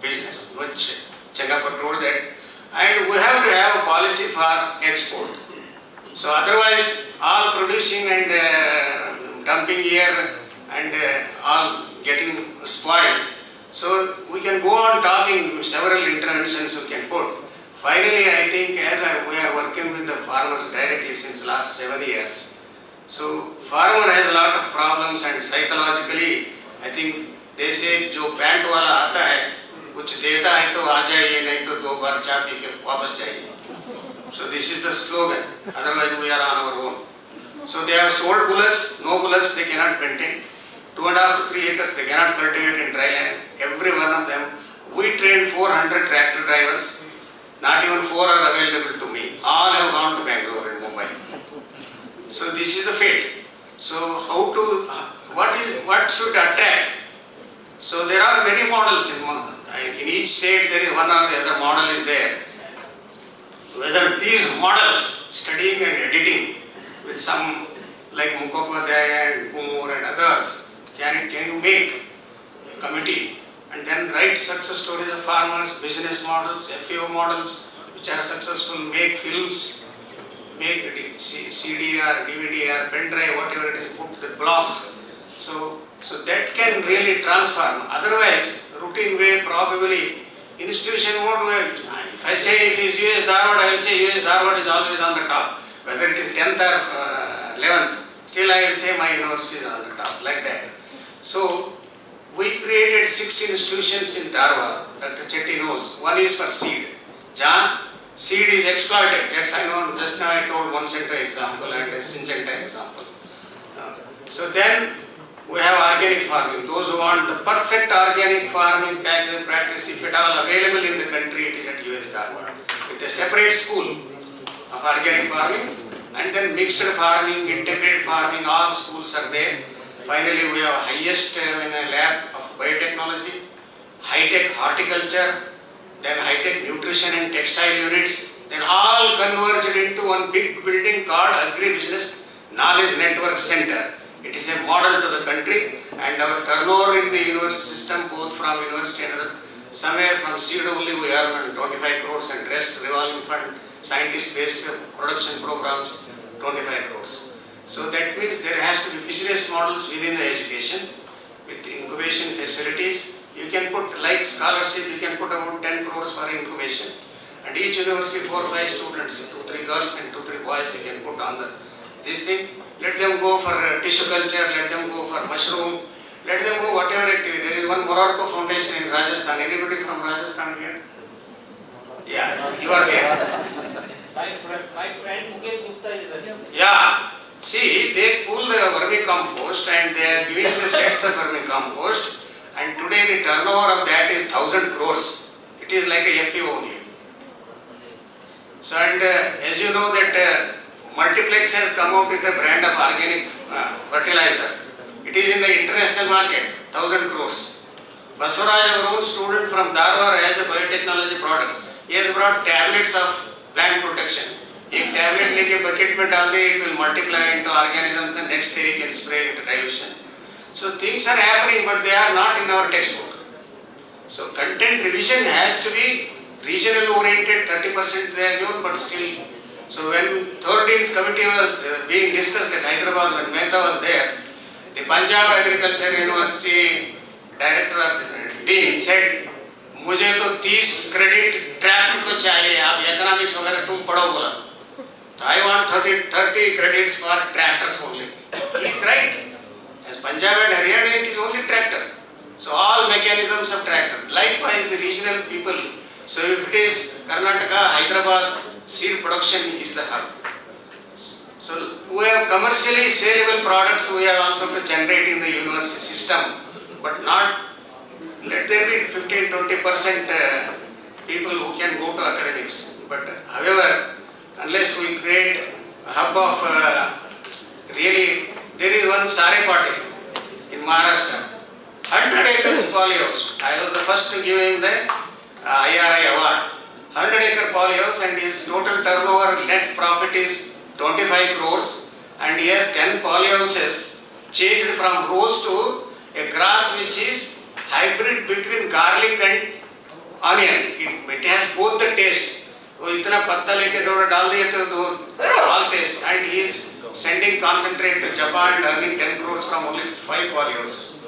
business, which Changappa told that. And we have to have a policy for export. So otherwise, all producing and dumping here and all getting spoiled. So we can go on talking several interventions we can put. Finally, I think we are working with the farmers directly since last 7 years. So farmer has a lot of problems, and psychologically, I think they say जो pant वाला आता है कुछ देता है तो आ जाइए, नहीं तो 2 बार चाय पी के वापस जाइए. So this is the slogan. Otherwise we are on our own. So they have sold bullocks. No bullocks they cannot maintain. 2.5 to 3 acres they cannot cultivate in dry land. Every one of them. We trained 400 tractor drivers. Not even 4 are available to me. All have gone to Bangalore and Mumbai. So this is the fate. So what should attract? So there are many models in each state. There is one or the other model is there. Whether these models, studying and editing with some like Mukhopadhyay and Kumar and others, can you make a committee and then write success stories of farmers, business models, FAO models which are successful, make films, make CD or DVD or pen drive, whatever it is, put the blogs. So that can really transform. Otherwise, routine way probably institution won't work. If I say if it is US Dharwad, I will say US Dharwad is always on the top. Whether it is 10th or 11th, still I will say my university is on the top, like that. So we created 6 institutions in Dharwad. Dr. Chetty knows. One is for seed. John, seed is exploited. That's I know. Just now I told one center example and a Syngenta example. So then we have organic farming. Those who want the perfect organic farming practice, if at all available in the country, it is at US Dharwad. With a separate school of organic farming and then mixed farming, integrated farming, all schools are there. Finally, we have highest lab of biotechnology, high-tech horticulture, then high-tech nutrition and textile units, then all converged into one big building called Agri-Business Knowledge Network Center. It is a model to the country, and our turnover in the university system, both from university and other, somewhere from seed only we earn 25 crores and rest revolving fund, scientist-based production programs, 25 crores. So that means there has to be business models within the education with incubation facilities. You can put like scholarship, you can put about 10 crores for incubation. And each university 4 or 5 students, 2 3 girls and 2 3 boys you can put on this thing. Let them go for tissue culture, let them go for mushroom, let them go whatever activity. There is one Morocco Foundation in Rajasthan. Anybody from Rajasthan here? Yeah, you are there. My friend Mukesh Gupta is there. Yeah. See, they pull the vermicompost and they are giving the sets of vermicompost, and today the turnover of that is 1,000 crores. It is like a FU only. So, and as you know that Multiplex has come out with a brand of organic fertilizer. It is in the international market, 1,000 crores. Basuraj, our own student from Dharwad, has a biotechnology product. He has brought tablets of plant protection. If tablet लेके bucket में डाल दे, it will multiply into organisms. The next day he can spray into dilution. So things are happening, but they are not in our textbook. So content revision has to be regional oriented. 30% they are given, but still. So when Third Dean's committee was being discussed at Hyderabad, when Mehta was there, the Punjab Agriculture University director or dean said, मुझे तो 30 credit tractor को चाहिए, आप economics वगैरह तुम पढ़ो बोला. So I want 30 credits for tractors only. He is right. As Punjab and Haryana, it is only tractor. So all mechanisms of tractor. Likewise, the regional people. So if it is Karnataka, Hyderabad, seed production is the hub. So we have commercially saleable products we have also to generate in the university system, but not, let there be 15-20% people who can go to academics. But however, unless we create a hub of really, there is one Sarepati in Maharashtra, 100 acres polyhouse. I was the first to give him the IRI award. 100-acre polyhouse, and his total turnover net profit is 25 crores, and he has 10 polyhouses changed from rose to a grass which is hybrid between garlic and onion. It has both the taste. वो इतना पत्ता लेके थोड़ा डाल दिए तो all taste, and he is sending concentrate to Japan and earning 10 crores from only 5 polyhouses.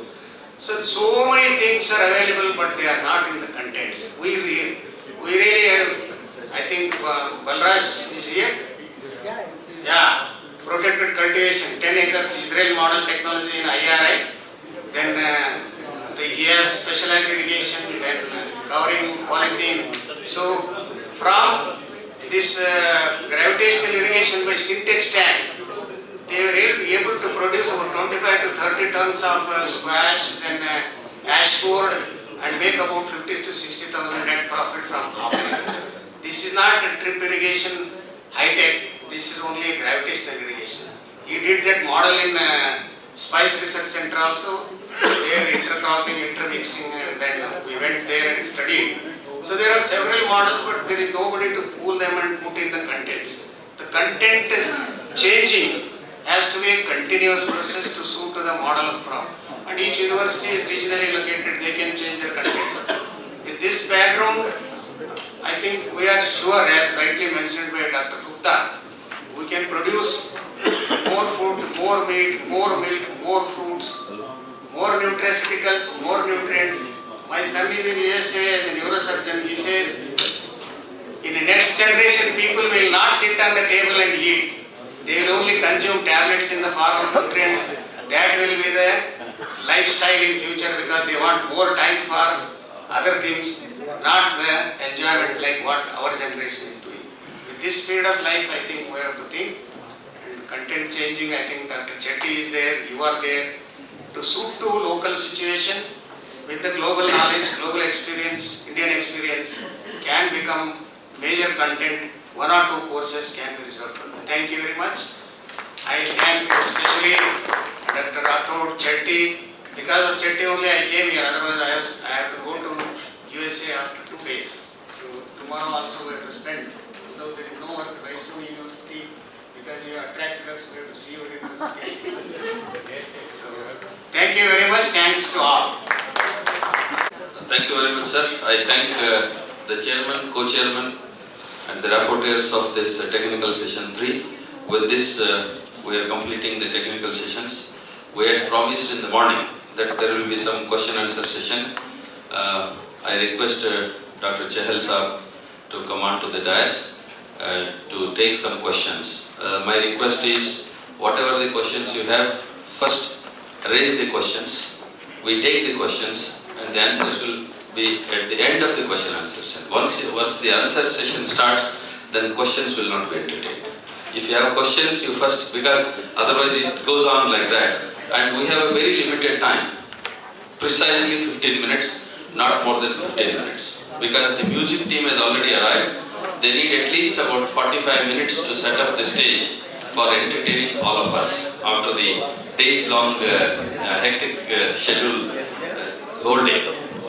So many things are available, but they are not in the contents. We really have, I think Balraj is here. Yeah, protected cultivation, 10 acres Israel model technology in IRI. Then he has specialized irrigation, then covering polythene. So from this gravitational irrigation by Syntex tank, they were able to produce about 25 to 30 tons of squash, then ash board, and make about 50 to 60,000 net profit from offering. This is not a drip irrigation high tech. This is only a gravitational irrigation. He did that model in Spice Research Center also. There intercropping, intermixing, and then we went there and studied. So there are several models, but there is nobody to pool them and put in the contents. The content is changing. Has to be a continuous process to suit to the model of crop. And each university is regionally located, they can change their contents. With this background, I think we are sure, as rightly mentioned by Dr. Gupta, we can produce more food, more meat, more milk, more fruits, more nutraceuticals, more nutrients. My son is in USA as a neurosurgeon. He says, in the next generation, people will not sit on the table and eat. They will only consume tablets in the form of nutrients. That will be the lifestyle in future because they want more time for other things, not the enjoyment like what our generation is doing. With this speed of life, I think we have to think. And content changing, I think Dr. Chetty is there, you are there to suit to local situation with the global knowledge, global experience, Indian experience can become major content. 1 or 2 courses can be reserved for them. Thank you very much. I thank especially Dr. Rathod, Chetty. Because of Chetty only I came here, otherwise I have to go to USA after 2 days. So tomorrow also we have to spend, though there is no work at Raisoni University, because you attracted us, we have to see your university. So thank you very much, thanks to all. Thank you very much, sir. I thank the chairman, co-chairman and the rapporteurs of this technical session 3. With this, we are completing the technical sessions. We had promised in the morning that there will be some question answer session. I request Dr. Chahal sir to come on to the dais to take some questions. My request is, whatever the questions you have, first raise the questions. We take the questions and the answers will be at the end of the question answer session. Once the answer session starts, then questions will not be entertained. If you have questions, you first, because otherwise it goes on like that. And we have a very limited time, precisely 15 minutes, not more than 15 minutes. Because the music team has already arrived, they need at least about 45 minutes to set up the stage for entertaining all of us after the days-long hectic schedule whole day.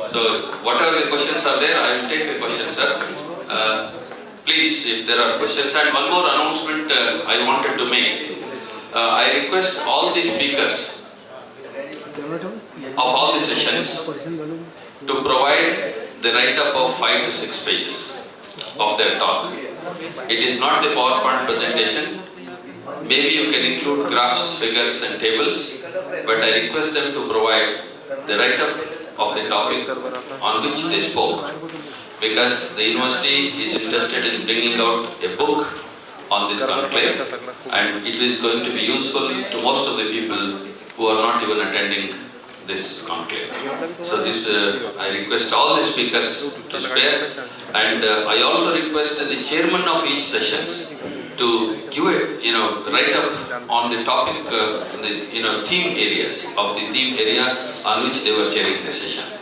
So whatever the questions are there, I will take the questions, sir. Please, if there are questions. And one more announcement I wanted to make. I request all the speakers of all the sessions to provide the write-up of 5 to 6 pages of their talk. It is not the PowerPoint presentation. Maybe you can include graphs, figures and tables, but I request them to provide the write-up of the topic on which they spoke, because the university is interested in bringing out a book on this conclave, and it is going to be useful to most of the people who are not even attending this conclave. So this, I request all the speakers to spare, and I also request the chairman of each session to give a write-up on the topic, the theme areas of the theme area on which they were chairing the session.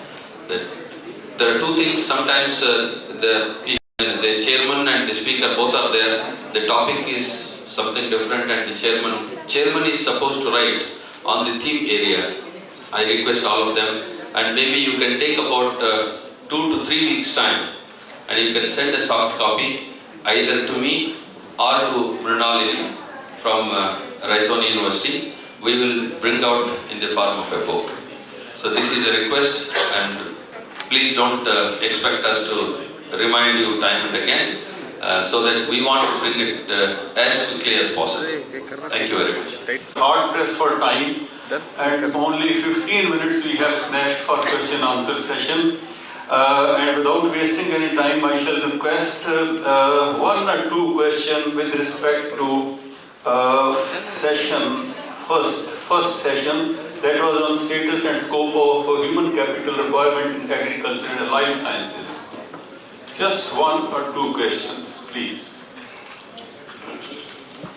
There are 2 things. Sometimes the chairman and the speaker both are there. The topic is something different, and the chairman is supposed to write on the theme area. I request all of them, and maybe you can take about 2 to 3 weeks time, and you can send a soft copy either to me or to Mrinalini from Raisoni University. We will bring out in the form of a book. So this is a request, and please don't expect us to remind you time and again, so that we want to bring it as quickly as possible. Thank you very much. Hard pressed for time, and only 15 minutes we have snatched for question answer session. And without wasting any time, I shall request 1 or 2 questions with respect to first session, that was on status and scope of human capital requirement in agriculture and life sciences. Just 1 or 2 questions, please.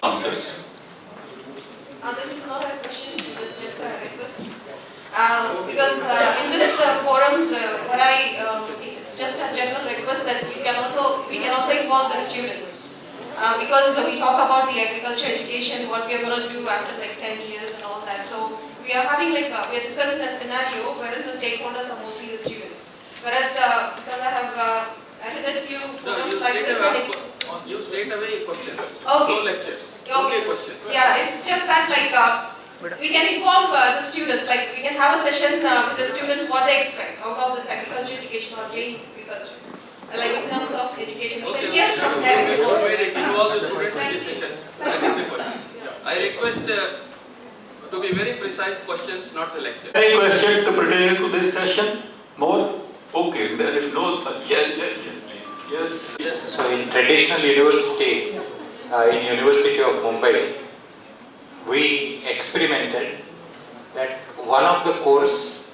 Answers. This is not a question, it's just a request. Because in this forums, it's just a general request that we can also involve the students. Because we talk about the agriculture education, what we are going to do after like 10 years and all that. So we are having we are discussing a scenario wherein the stakeholders are mostly the students. Whereas because I have attended a few forums like this. You state away questions, okay. no lectures, Okay. only questions. Yeah, it's just that we can involve the students, we can have a session with the students what they expect out of this agriculture education or JEE agriculture. In terms of education, we can hear from them. Involve the students in decisions. That is the question. I request to be very precise questions, not the lecture. Any question to pertain to this session? More? Okay, there is no. Yes, please. Yes. So in traditional university, in University of Mumbai, we experimented that one of the course